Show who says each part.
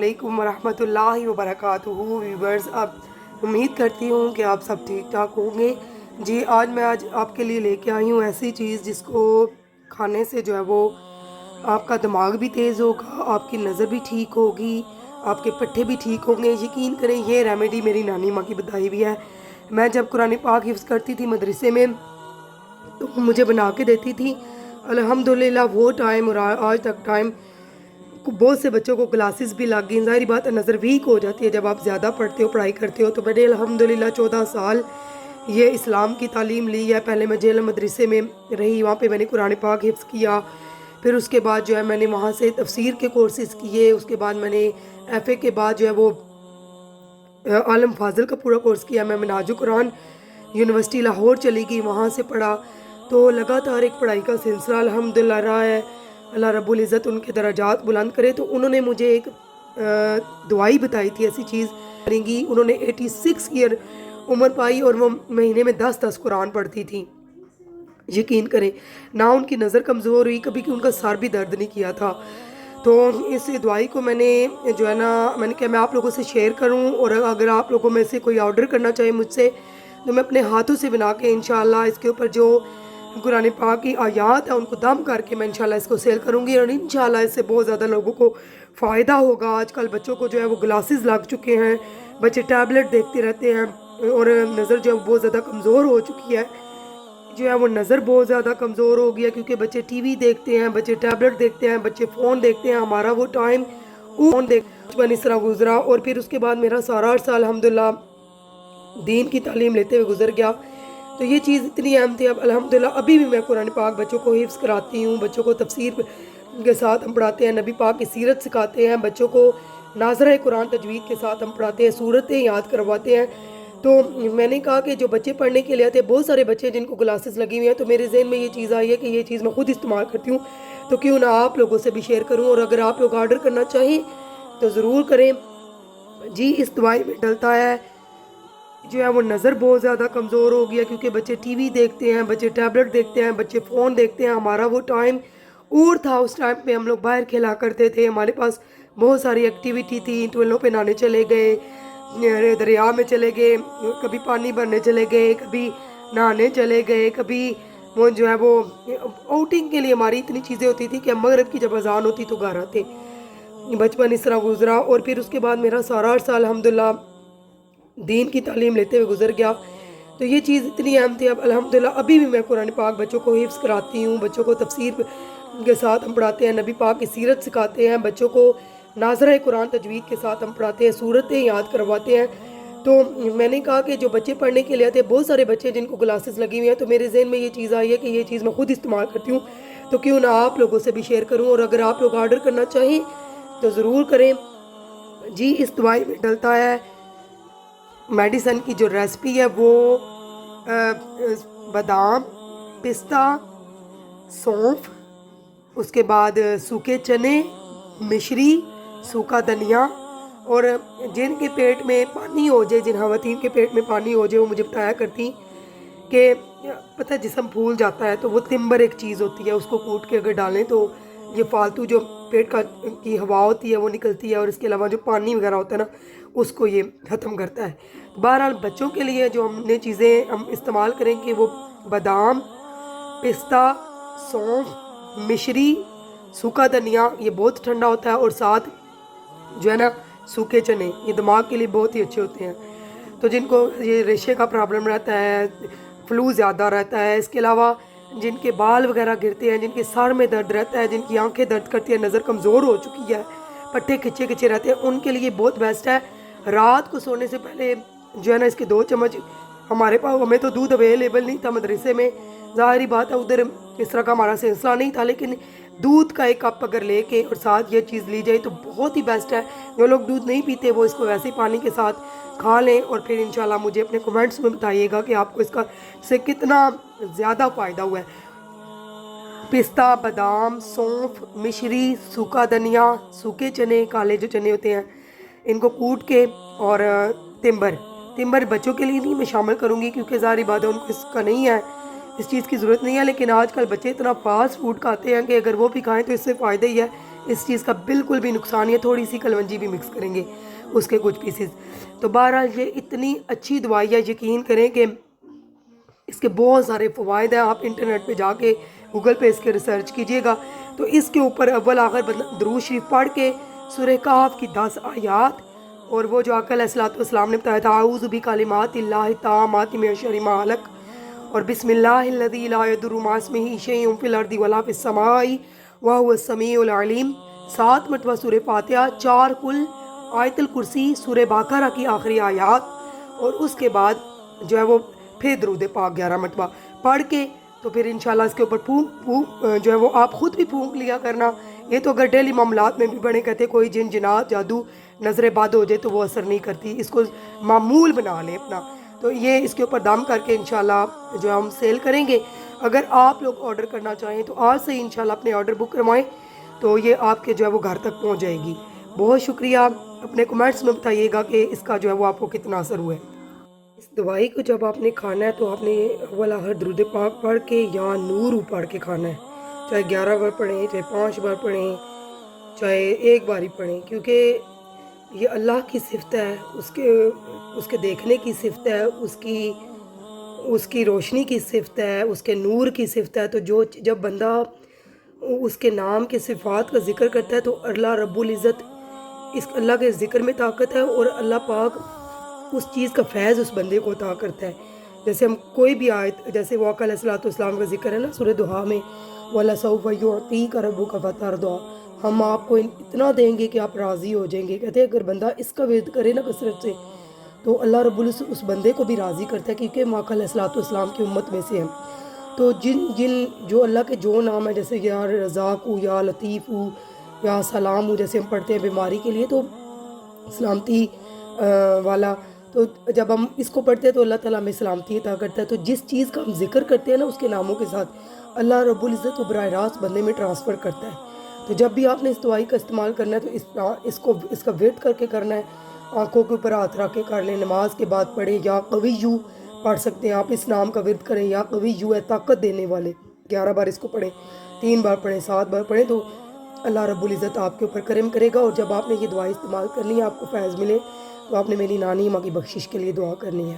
Speaker 1: अस्सलामुअलैकुम वरहमतुल्लाहि वबरकातुहू। व्यूवर्स, अब उम्मीद करती हूँ कि आप सब ठीक ठाक होंगे। जी, आज आपके लिए लेके आई हूँ ऐसी चीज़ जिसको खाने से जो है वो आपका दिमाग भी तेज़ होगा, आपकी नज़र भी ठीक होगी, आपके पट्टे भी ठीक होंगे। यकीन करें, ये रेमेडी मेरी नानी माँ की बताई हुई है। मैं जब कुरान पाक हिफ्ज़ करती थी मदरसे में तो मुझे बना के देती थी। अल्हम्दुलिल्लाह वो टाइम और आज तक टाइम बहुत से बच्चों को क्लासेस भी लग गई। ज़ाहिर बात है, नज़र वीक हो जाती है जब आप ज़्यादा पढ़ते हो, पढ़ाई करते हो। तो मैंने अल्हम्दुलिल्लाह 14 साल ये इस्लाम की तालीम ली है। पहले मैं जेल मदरसे में रही, वहाँ पे मैंने कुरान पाक हिफ्ज़ किया। फिर उसके बाद जो है मैंने वहाँ से तफसीर के कोर्सेज़ किए। उसके बाद मैंने FA के बाद जो है वो आलम फाजिल का पूरा कोर्स किया। मैं मिनाजुल कुरान यूनिवर्सिटी लाहौर चली गई, वहाँ से पढ़ा। तो लगातार एक पढ़ाई का सिलसिला अल्हम्दुलिल्लाह रहा है। अल्लाह रब्बुल इज़्ज़त उनके दराजात बुलंद करे। तो उन्होंने मुझे एक दुआई बताई थी, ऐसी चीज़ करेंगी। उन्होंने 86 ईयर उम्र पाई और वो महीने में 10-10 कुरान पढ़ती थी। यकीन करें, ना उनकी नज़र कमज़ोर हुई कभी, कि उनका सर भी दर्द नहीं किया था। तो इस दवाई को मैंने जो है ना, मैंने कहा मैं आप लोगों से शेयर करूं, और अगर आप लोगों में से कोई ऑर्डर करना चाहे मुझसे तो मैं अपने हाथों से बना के इंशाल्लाह इसके ऊपर जो कुरान पाक की आयात है उनको दम करके मैं इंशाल्लाह इसको सेल करूंगी, और इंशाल्लाह इससे बहुत ज़्यादा लोगों को फ़ायदा होगा। आजकल बच्चों को जो है वो ग्लासेस लग चुके हैं, बच्चे टैबलेट देखते रहते हैं और नज़र जो है बहुत ज़्यादा कमज़ोर हो चुकी है। जो है वो नज़र बहुत ज़्यादा कमज़ोर हो गया, क्योंकि बच्चे टीवी देखते हैं, बच्चे टैबलेट देखते हैं, बच्चे फ़ोन देखते हैं। हमारा वो टाइम फ़ोन देख बचपन इस तरह गुजरा, और फिर उसके बाद मेरा सारा अर्सा अल्हम्दुलिल्लाह दीन की तालीम लेते हुए गुजर गया। तो ये चीज़ इतनी अहम थी। अब अल्हम्दुलिल्लाह अभी भी मैं कुरान पाक बच्चों को हिफ्ज़ कराती हूँ, बच्चों को तफसीर के साथ हम पढ़ाते हैं, नबी पाक की सीरत सिखाते हैं, बच्चों को नाज़रा कुरान तजवीद के साथ हम पढ़ाते हैं, सूरतें याद करवाते हैं। तो मैंने कहा कि जो बच्चे पढ़ने के लिए आते हैं, बहुत सारे बच्चे जिनको क्लासेस लगी हुई हैं, तो मेरे जहन में ये चीज़ आई है कि ये चीज़ मैं खुद इस्तेमाल करती हूँ, तो क्यों ना आप लोगों से भी शेयर करूँ। और अगर आप लोग ऑर्डर करना चाहें तो ज़रूर करें। जी, इस दवाई में डलता है जो है वो नज़र बहुत ज़्यादा कमज़ोर हो गया, क्योंकि बच्चे टीवी देखते हैं, बच्चे टैबलेट देखते हैं, बच्चे फ़ोन देखते हैं। हमारा वो टाइम और था, उस टाइम पे हम लोग बाहर खेला करते थे, हमारे पास बहुत सारी एक्टिविटी थी। ट्वेलों पे नहाने चले गए, दरिया में चले गए, कभी पानी भरने चले गए, कभी नहाने चले गए, कभी वो जो है वो आउटिंग के लिए हमारी इतनी चीज़ें होती थी कि मगरिब की जब अजान होती तो घर आते। बचपन इस तरह गुजरा, और फिर उसके बाद मेरा सारा अर्सा अल्हम्दुलिल्लाह दीन की तालीम लेते हुए गुजर गया। तो ये चीज़ इतनी अहम थी। अब अल्हम्दुलिल्लाह अभी भी मैं कुरान पाक बच्चों को हिफ्ज़ कराती हूँ, बच्चों को तफसीर के साथ हम पढ़ाते हैं, नबी पाक की सीरत सिखाते हैं, बच्चों को नाज़रा कुरान तजवीद के साथ हम पढ़ाते हैं, सूरतें याद करवाते हैं। तो मैंने कहा कि जो बच्चे पढ़ने के लिए आते हैं, बहुत सारे बच्चे जिनको क्लासेस लगी हुई हैं, तो मेरे जहन में ये चीज़ आई है कि ये चीज़ मैं खुद इस्तेमाल करती हूँ, तो क्यों ना आप लोगों से भी शेयर करूँ। और अगर आप लोग ऑर्डर करना चाहें तो ज़रूर करें। जी, इस दवाई में डलता है मेडिसन की जो रेसिपी है वो बादाम, पिस्ता, सौंफ, उसके बाद सूखे चने, मिश्री, सूखा धनिया। और जिनके पेट में पानी हो जाए, जिन खवातीन के पेट में पानी हो जाए, वो मुझे बताया करती कि पता है जिस्म फूल जाता है, तो वो तिम्बर एक चीज़ होती है, उसको कूट के अगर डालें तो ये फालतू जो पेट का की हवा होती है वो निकलती है, और इसके अलावा जो पानी वगैरह होता है ना, उसको ये ख़त्म करता है। बहरहाल बच्चों के लिए जो हमने चीज़ें हम इस्तेमाल करेंगे वो बादाम, पिस्ता, सौंफ, मिश्री, सूखा धनिया, ये बहुत ठंडा होता है, और साथ जो है ना सूखे चने, ये दिमाग के लिए बहुत ही अच्छे होते हैं। तो जिनको ये रेशे का प्रॉब्लम रहता है, फ्लू ज़्यादा रहता है, इसके अलावा जिनके बाल वगैरह गिरते हैं, जिनके सर में दर्द रहता है, जिनकी आंखें दर्द करती है, नज़र कमज़ोर हो चुकी है, पट्टे खिंचे खिंचे रहते हैं, उनके लिए बहुत बेस्ट है। रात को सोने से पहले जो है ना इसके 2 चम्मच, हमारे पास हमें तो दूध अवेलेबल नहीं था मदरसे में, ज़ाहिर बात है उधर इस तरह का हमारा सिलसिला नहीं था, लेकिन दूध का 1 कप अगर लेके और साथ ये चीज़ ली जाए तो बहुत ही बेस्ट है। जो लोग दूध नहीं पीते वो इसको वैसे ही पानी के साथ खा लें, और फिर इंशाल्लाह मुझे अपने कमेंट्स में बताइएगा कि आपको इसका से कितना ज़्यादा फ़ायदा हुआ है। पिस्ता, बादाम, सौंफ, मिश्री, सूखा धनिया, सूखे चने, काले जो चने होते हैं, इनको कूट के, और तिम्बर बच्चों के लिए नहीं मैं शामिल करूँगी, क्योंकि ज़ाहिर बात है उनको इसका नहीं है, इस चीज़ की ज़रूरत नहीं है। लेकिन आजकल बच्चे इतना फास्ट फूड खाते हैं कि अगर वो भी खाएँ तो इससे फ़ायदा ही है। اس چیز کا بالکل بھی نقصان نہیں ہے. تھوڑی سی کلونجی بھی مکس کریں گے اس کے کچھ پیسز. تو بہرحال یہ اتنی اچھی دوائی ہے, یقین کریں کہ اس کے بہت سارے فوائد ہیں. آپ انٹرنیٹ پہ جا کے گوگل پہ اس کے ریسرچ کیجئے گا تو اس کے اوپر اول آخر درود شریف پڑھ کے سورہ کہف کی 10 آیات, اور وہ جو آقا علیہ السلام نے بتایا تھا اعوذ بکلمات اللہ التامات من شر ما خلق, اور بسم اللہ الذی لا یضر مع اسمہ شیء فی الارض ولا فی السماء وہو السمیع العلیم, 7 مرتبہ سورہ فاتحہ, 4 کل, آیت الکرسی, سورہ بقرہ کی آخری آیات, اور اس کے بعد جو ہے وہ پھر درود پاک 11 مرتبہ پڑھ کے تو پھر انشاءاللہ اس کے اوپر پھونک جو ہے وہ آپ خود بھی پھونک لیا کرنا. یہ تو اگر ڈیلی معاملات میں بھی بڑے کہتے کوئی جن جنات جادو نظر بد ہو جائے تو وہ اثر نہیں کرتی, اس کو معمول بنا لیں اپنا. تو یہ اس کے اوپر دم کر کے انشاءاللہ جو ہم سیل کریں گے. اگر آپ لوگ آرڈر کرنا چاہیں تو آج سے ہی انشاءاللہ اپنے آرڈر بک کروائیں تو یہ آپ کے جو ہے وہ گھر تک پہنچ جائے گی. بہت شکریہ. اپنے کمنٹس میں بتائیے گا کہ اس کا جو ہے وہ آپ کو کتنا اثر ہوا ہے. اس دوائی کو جب آپ نے کھانا ہے تو آپ نے اول آخر درود پاک پڑھ کے یا نور پڑھ کے کھانا ہے, چاہے 11 بار پڑھیں, چاہے 5 بار پڑھیں, چاہے 1 بار ہی پڑھیں, کیونکہ یہ اللہ کی صفت ہے, اس کے دیکھنے کی صفت ہے, اس کی روشنی کی صفت ہے, اس کے نور کی صفت ہے. تو جب بندہ اس کے نام کے صفات کا ذکر کرتا ہے تو اللہ رب العزت, اس اللہ کے ذکر میں طاقت ہے, اور اللہ پاک اس چیز کا فیض اس بندے کو عطا کرتا ہے. جیسے ہم کوئی بھی آیت, جیسے وہ آقا علیہ السلام کا ذکر ہے نا سورہ دہا میں, وَلَسَوْفَ يُعْطِيكَ رَبُّكَ فَتَرْضَىٰ, ہم آپ کو اتنا دیں گے کہ آپ راضی ہو جائیں گے. کہتے ہیں اگر بندہ اس کا ورد کرے نا کثرت سے تو اللہ رب العزت اس بندے کو بھی راضی کرتا ہے, کیونکہ ہم آقا علیہ السلام کی امت میں سے ہیں. تو جو اللہ کے جو نام ہے, جیسے یا رزاق ہو, یا لطیف ہو, یا سلام ہو, جیسے ہم پڑھتے ہیں بیماری کے لیے تو سلامتی والا, تو جب ہم اس کو پڑھتے ہیں تو اللہ تعالیٰ ہمیں سلامتی عطا کرتا ہے. تو جس چیز کا ہم ذکر کرتے ہیں نا اس کے ناموں کے ساتھ, اللہ رب العزت کو براہ راست بندے میں ٹرانسفر کرتا ہے. تو جب بھی آپ نے اس دوائی کا استعمال کرنا ہے تو اس کا ورد کر کے کرنا ہے. آنکھوں کے اوپر ہاتھ رکھ کے کر لیں, نماز کے بعد پڑھیں, یا قویّو پڑھ سکتے ہیں آپ, اس نام کا ورد کریں, یا قویّو ہے طاقت دینے والے, 11 بار اس کو پڑھیں, 3 بار پڑھیں, 7 بار پڑھیں, تو اللہ رب العزت آپ کے اوپر کرم کرے گا. اور جب آپ نے یہ دوائی استعمال کرنی ہے, آپ کو فیض ملے, تو آپ نے میری نانی ماں کی بخشش کے لیے دعا کرنی ہے.